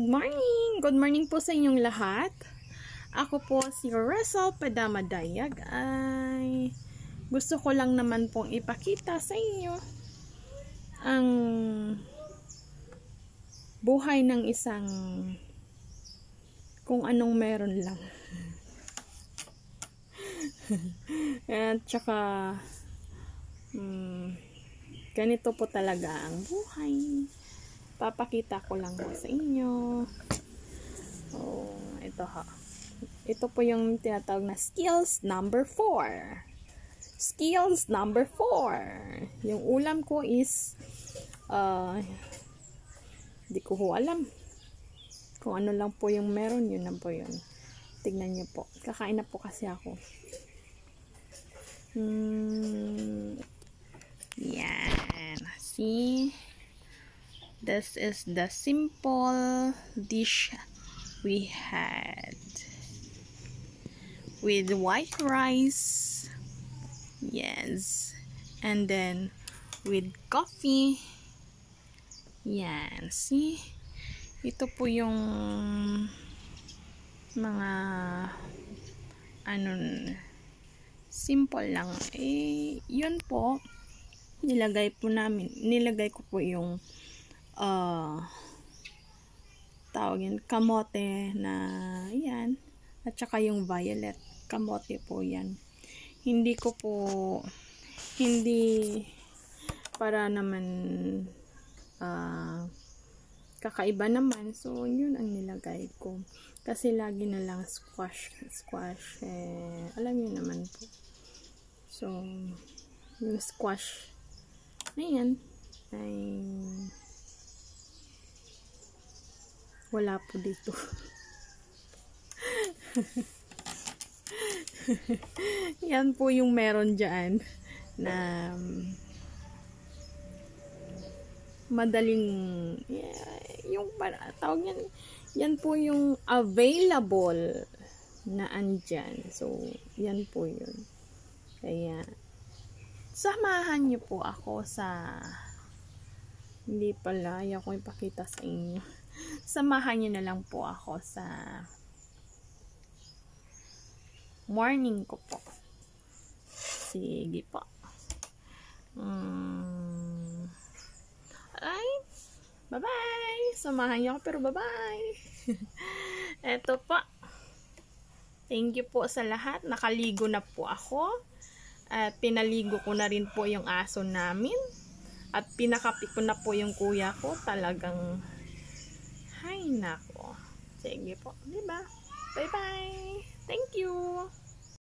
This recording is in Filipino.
Good morning! Good morning po sa inyong lahat. Ako po si Rosal Padamadayag ay gusto ko lang naman pong ipakita sa inyo ang buhay ng isang kung anong meron lang. At saka ganito po talaga ang buhay. Papakita ko lang po sa inyo. Ito ha. Ito po yung tinatawag na skills number 4. Skills number 4. Yung ulam ko is di ko ho alam. Kung ano lang po yung meron, yun lang po yun. Tignan niyo po. Kakain na po kasi ako. Yan. See? This is the simple dish we had with white rice, yes, and then with coffee. Yan, see, ito po yung mga simple lang. Yun po, nilagay ko po yung tawag yan, kamote na yan, at saka yung violet kamote po yan. Hindi para naman kakaiba naman, so yun ang nilagay ko kasi lagi na lang squash alam niyo naman po. So yung squash na yan ay wala po dito. Yan po yung meron dyan na madaling yung tawag yan. Yan po yung available na andyan. So yan po yun. Kaya samahan niyo po ako sa hindi pala ayaw ko ipakita sa inyo. Samahan niyo na lang po ako sa morning ko po. Sige po. Ay, bye-bye. Samahan niyo ako pero bye-bye. Eto po. Thank you po sa lahat. Nakaligo na po ako. At pinaligo ko na rin po yung aso namin. At pinakapi ko na po yung kuya ko. Talagang hay nako. Sige po. Diba? Bye-bye. Thank you.